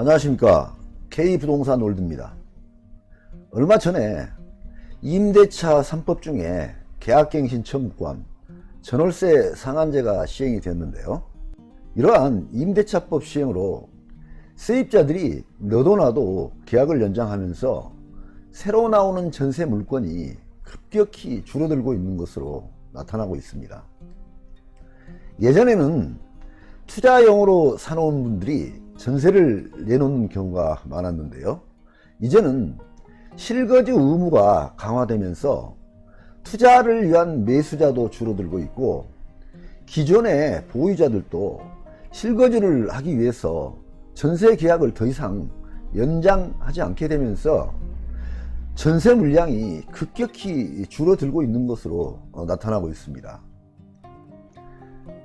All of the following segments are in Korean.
안녕하십니까. K부동산 월드입니다. 얼마 전에 임대차 3법 중에 계약갱신 청구권, 전월세 상한제가 시행이 됐는데요. 이러한 임대차법 시행으로 세입자들이 너도 나도 계약을 연장하면서 새로 나오는 전세 물건이 급격히 줄어들고 있는 것으로 나타나고 있습니다. 예전에는 투자용으로 사놓은 분들이 전세를 내놓는 경우가 많았는데요. 이제는 실거주 의무가 강화되면서 투자를 위한 매수자도 줄어들고 있고, 기존의 보유자들도 실거주를 하기 위해서 전세 계약을 더 이상 연장하지 않게 되면서 전세 물량이 급격히 줄어들고 있는 것으로 나타나고 있습니다.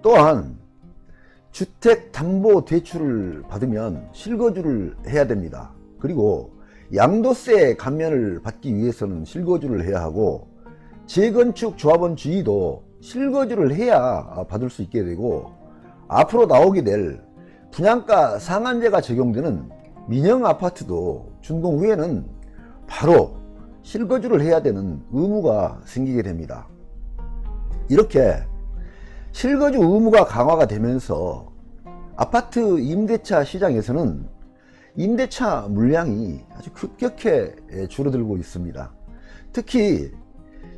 또한 주택담보대출을 받으면 실거주를 해야 됩니다. 그리고 양도세 감면을 받기 위해서는 실거주를 해야 하고, 재건축 조합원주의도 실거주를 해야 받을 수 있게 되고, 앞으로 나오게 될 분양가 상한제가 적용되는 민영아파트도 준공 후에는 바로 실거주를 해야 되는 의무가 생기게 됩니다. 이렇게 실거주 의무가 강화가 되면서 아파트 임대차 시장에서는 임대차 물량이 아주 급격히 줄어들고 있습니다. 특히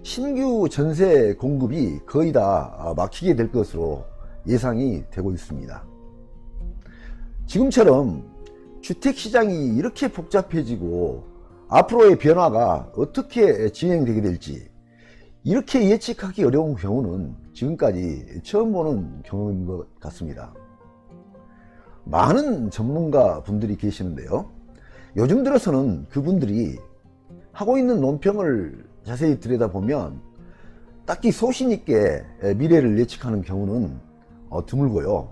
신규 전세 공급이 거의 다 막히게 될 것으로 예상이 되고 있습니다. 지금처럼 주택시장이 이렇게 복잡해지고 앞으로의 변화가 어떻게 진행되게 될지 이렇게 예측하기 어려운 경우는 지금까지 처음 보는 경우인 것 같습니다. 많은 전문가 분들이 계시는데요. 요즘 들어서는 그분들이 하고 있는 논평을 자세히 들여다보면 딱히 소신 있게 미래를 예측하는 경우는 드물고요.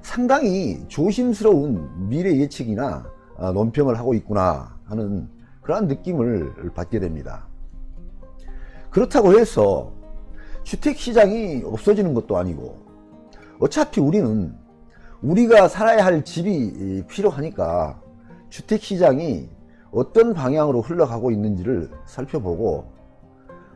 상당히 조심스러운 미래 예측이나 논평을 하고 있구나 하는 그러한 느낌을 받게 됩니다. 그렇다고 해서 주택시장이 없어지는 것도 아니고, 어차피 우리는 우리가 살아야 할 집이 필요하니까 주택시장이 어떤 방향으로 흘러가고 있는지를 살펴보고,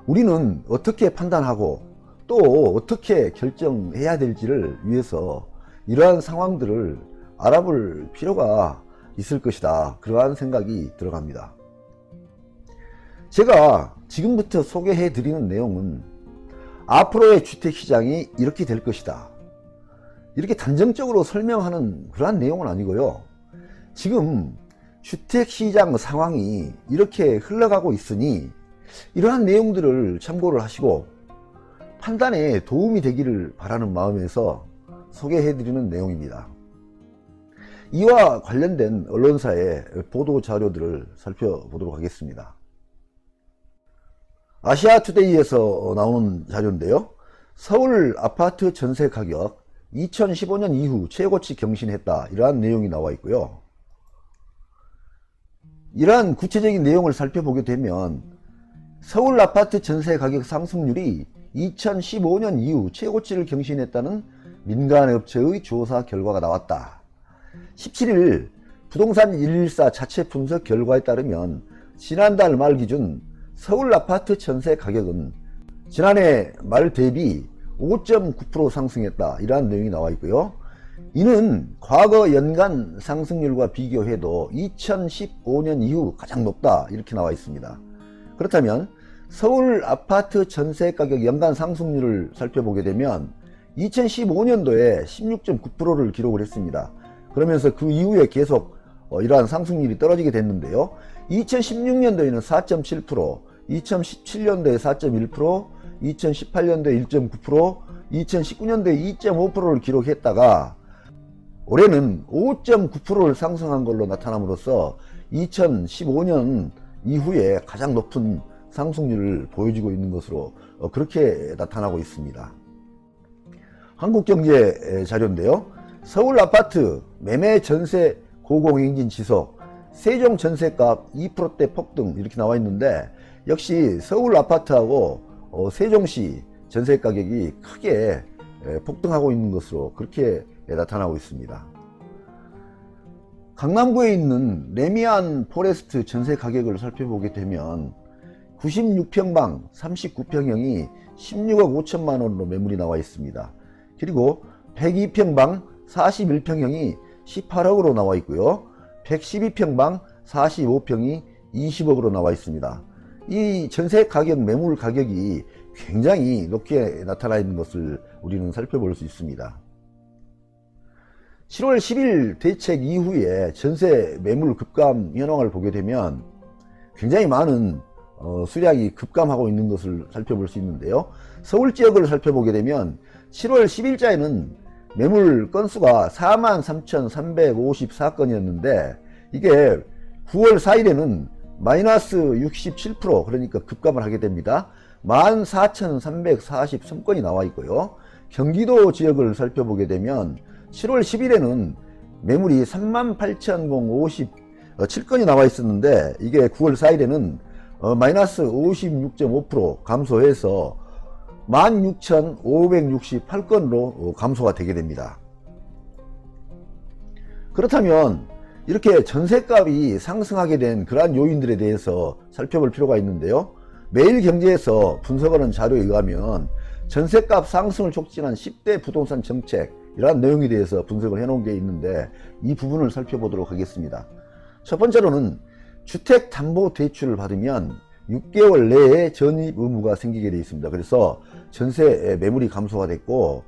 우리는 어떻게 판단하고 또 어떻게 결정해야 될지를 위해서 이러한 상황들을 알아볼 필요가 있을 것이다, 그러한 생각이 들어갑니다. 제가 지금부터 소개해 드리는 내용은 앞으로의 주택시장이 이렇게 될 것이다, 이렇게 단정적으로 설명하는 그러한 내용은 아니고요. 지금 주택시장 상황이 이렇게 흘러가고 있으니 이러한 내용들을 참고를 하시고 판단에 도움이 되기를 바라는 마음에서 소개해 드리는 내용입니다. 이와 관련된 언론사의 보도 자료들을 살펴보도록 하겠습니다. 아시아투데이에서 나오는 자료인데요. 서울 아파트 전세 가격 2015년 이후 최고치 경신했다, 이러한 내용이 나와 있고요. 이러한 구체적인 내용을 살펴보게 되면 서울 아파트 전세 가격 상승률이 2015년 이후 최고치를 경신했다는 민간업체의 조사 결과가 나왔다. 17일 부동산 114 자체 분석 결과에 따르면 지난달 말 기준 서울 아파트 전세 가격은 지난해 말 대비 5.9% 상승했다, 이러한 내용이 나와 있고요. 이는 과거 연간 상승률과 비교해도 2015년 이후 가장 높다, 이렇게 나와 있습니다. 그렇다면 서울 아파트 전세 가격 연간 상승률을 살펴보게 되면 2015년도에 16.9%를 기록을 했습니다. 그러면서 그 이후에 계속 이러한 상승률이 떨어지게 됐는데요. 2016년도에는 4.7%, 2017년도에 4.1%, 2018년도에 1.9%, 2019년도에 2.5%를 기록했다가 올해는 5.9%를 상승한 걸로 나타남으로써 2015년 이후에 가장 높은 상승률을 보여주고 있는 것으로 그렇게 나타나고 있습니다. 한국경제 자료인데요. 서울 아파트 매매 전세 고공행진 지속, 세종 전세값 2%대 폭등, 이렇게 나와 있는데, 역시 서울 아파트하고 세종시 전세 가격이 크게 폭등하고 있는 것으로 그렇게 나타나고 있습니다. 강남구에 있는 레미안 포레스트 전세 가격을 살펴보게 되면 96평방 39평형이 16억 5천만 원으로 매물이 나와 있습니다. 그리고 102평방 41평형이 18억으로 나와 있고요. 112평방 45평이 20억으로 나와 있습니다. 이 전세 가격, 매물 가격이 굉장히 높게 나타나 있는 것을 우리는 살펴볼 수 있습니다. 7월 10일 대책 이후에 전세 매물 급감 현황을 보게 되면 굉장히 많은 수량이 급감하고 있는 것을 살펴볼 수 있는데요. 서울 지역을 살펴보게 되면 7월 10일자에는 매물 건수가 43,354건이었는데 이게 9월 4일에는 마이너스 67% 그러니까 급감을 하게 됩니다. 14,343건이 나와 있고요. 경기도 지역을 살펴보게 되면 7월 10일에는 매물이 38,057건이 나와 있었는데 이게 9월 4일에는 마이너스 56.5% 감소해서 16,568건으로 감소가 되게 됩니다. 그렇다면 이렇게 전세값이 상승하게 된 그러한 요인들에 대해서 살펴볼 필요가 있는데요. 매일경제에서 분석하는 자료에 의하면 전세값 상승을 촉진한 10대 부동산 정책 이러한 내용에 대해서 분석을 해놓은 게 있는데 이 부분을 살펴보도록 하겠습니다. 첫 번째로는 주택담보대출을 받으면 6개월 내에 전입 의무가 생기게 되어 있습니다. 그래서 전세 매물이 감소가 됐고,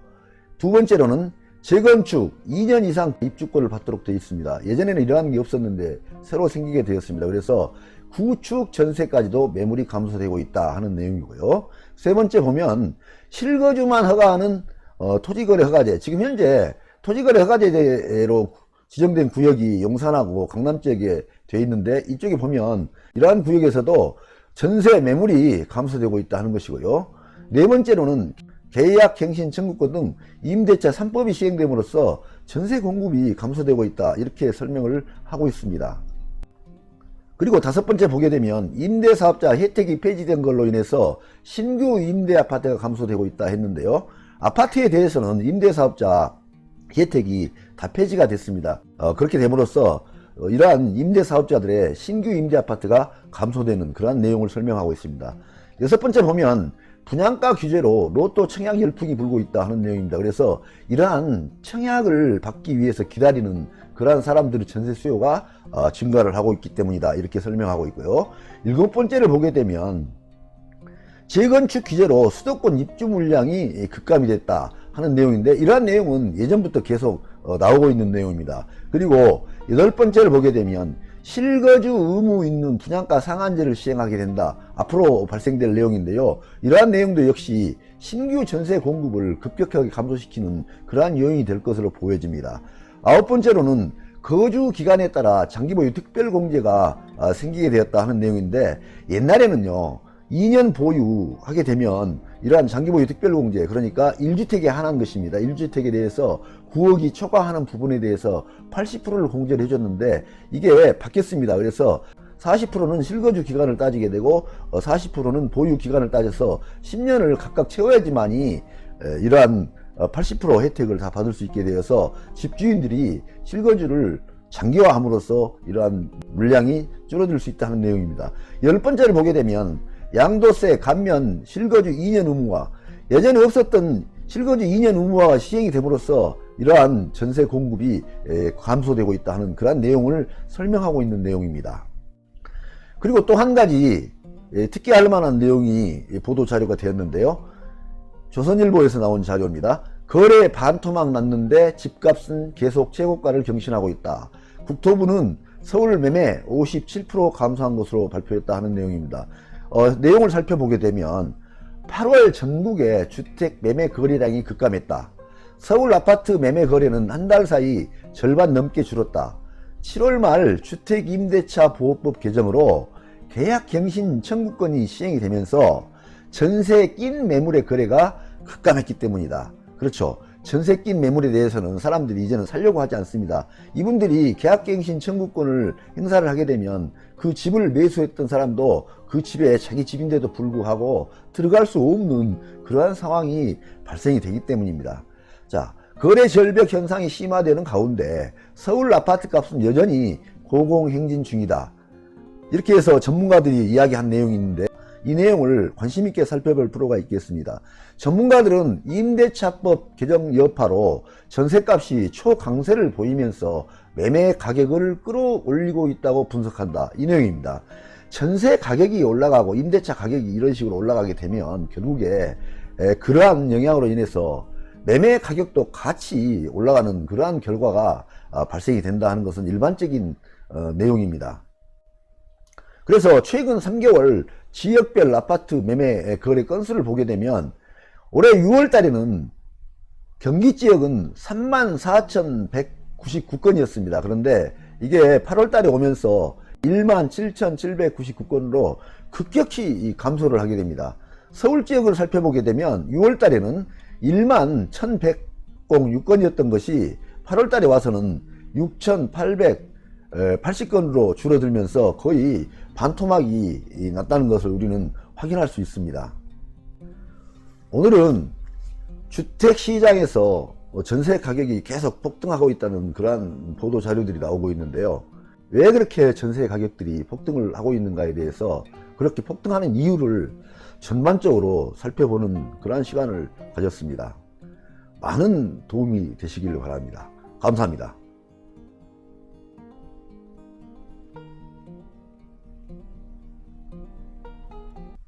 두 번째로는 재건축 2년 이상 입주권을 받도록 되어 있습니다. 예전에는 이러한 게 없었는데 새로 생기게 되었습니다. 그래서 구축 전세까지도 매물이 감소되고 있다 하는 내용이고요. 세 번째 보면 실거주만 허가하는 토지거래 허가제, 지금 현재 토지거래 허가제로 지정된 구역이 용산하고 강남 지역에 되어 있는데 이쪽에 보면 이러한 구역에서도 전세 매물이 감소되고 있다 하는 것이고요. 네 번째로는 계약갱신 청구권 등 임대차 3법이 시행됨으로써 전세 공급이 감소되고 있다 이렇게 설명을 하고 있습니다. 그리고 다섯 번째 보게 되면 임대사업자 혜택이 폐지된 걸로 인해서 신규 임대 아파트가 감소되고 있다 했는데요. 아파트에 대해서는 임대사업자 혜택이 다 폐지가 됐습니다. 그렇게 됨으로써 이러한 임대사업자들의 신규 임대 아파트가 감소되는 그러한 내용을 설명하고 있습니다. 여섯 번째 보면 분양가 규제로 로또 청약 열풍이 불고 있다 하는 내용입니다. 그래서 이러한 청약을 받기 위해서 기다리는 그러한 사람들의 전세 수요가 증가를 하고 있기 때문이다 이렇게 설명하고 있고요. 일곱 번째를 보게 되면 재건축 규제로 수도권 입주 물량이 급감이 됐다 하는 내용인데 이러한 내용은 예전부터 계속 나오고 있는 내용입니다. 그리고 여덟 번째를 보게 되면 실거주 의무 있는 분양가 상한제를 시행하게 된다. 앞으로 발생될 내용인데요. 이러한 내용도 역시 신규 전세 공급을 급격하게 감소시키는 그러한 요인이 될 것으로 보여집니다. 아홉 번째로는 거주 기간에 따라 장기보유 특별공제가 생기게 되었다 하는 내용인데 옛날에는요 2년 보유하게 되면 이러한 장기보유 특별공제, 그러니까 1주택에 한한 것입니다. 1주택에 대해서 9억이 초과하는 부분에 대해서 80%를 공제를 해줬는데 이게 바뀌었습니다. 그래서 40%는 실거주 기간을 따지게 되고 40%는 보유 기간을 따져서 10년을 각각 채워야지만이 이러한 80% 혜택을 다 받을 수 있게 되어서 집주인들이 실거주를 장기화함으로써 이러한 물량이 줄어들 수 있다는 내용입니다. 열 번째를 보게 되면 양도세 감면 실거주 2년 의무화, 예전에 없었던 실거주 2년 의무화가 시행이 됨으로써 이러한 전세 공급이 감소되고 있다 하는 그런 내용을 설명하고 있는 내용입니다. 그리고 또 한 가지 특기할 만한 내용이 보도 자료가 되었는데요. 조선일보에서 나온 자료입니다. 거래 반토막 났는데 집값은 계속 최고가를 경신하고 있다. 국토부는 서울 매매 57% 감소한 것으로 발표했다 하는 내용입니다. 내용을 살펴보게 되면 8월 전국의 주택 매매 거래량이 급감했다. 서울 아파트 매매 거래는 한 달 사이 절반 넘게 줄었다. 7월 말 주택임대차 보호법 개정으로 계약갱신 청구권이 시행이 되면서 전세 낀 매물의 거래가 급감했기 때문이다. 그렇죠. 전세 낀 매물에 대해서는 사람들이 이제는 살려고 하지 않습니다. 이분들이 계약갱신 청구권을 행사를 하게 되면 그 집을 매수했던 사람도 그 집에 자기 집인데도 불구하고 들어갈 수 없는 그러한 상황이 발생이 되기 때문입니다. 자, 거래 절벽 현상이 심화되는 가운데 서울 아파트 값은 여전히 고공행진 중이다. 이렇게 해서 전문가들이 이야기한 내용이 있는데 이 내용을 관심 있게 살펴볼 필요가 있겠습니다. 전문가들은 임대차법 개정 여파로 전세값이 초강세를 보이면서 매매 가격을 끌어올리고 있다고 분석한다. 이 내용입니다. 전세 가격이 올라가고 임대차 가격이 이런 식으로 올라가게 되면 결국에 그러한 영향으로 인해서 매매 가격도 같이 올라가는 그러한 결과가 발생이 된다 하는 것은 일반적인 내용입니다. 그래서 최근 3개월 지역별 아파트 매매 거래 건수를 보게 되면 올해 6월 달에는 경기 지역은 34,199건이었습니다. 그런데 이게 8월 달에 오면서 17,799건으로 급격히 감소를 하게 됩니다. 서울 지역을 살펴보게 되면 6월 달에는 11,106건이었던 것이 8월 달에 와서는 6,880건으로 줄어들면서 거의 반토막이 났다는 것을 우리는 확인할 수 있습니다. 오늘은 주택시장에서 전세 가격이 계속 폭등하고 있다는 그러한 보도 자료들이 나오고 있는데요. 왜 그렇게 전세 가격들이 폭등을 하고 있는가에 대해서 그렇게 폭등하는 이유를 전반적으로 살펴보는 그러한 시간을 가졌습니다. 많은 도움이 되시길 바랍니다. 감사합니다.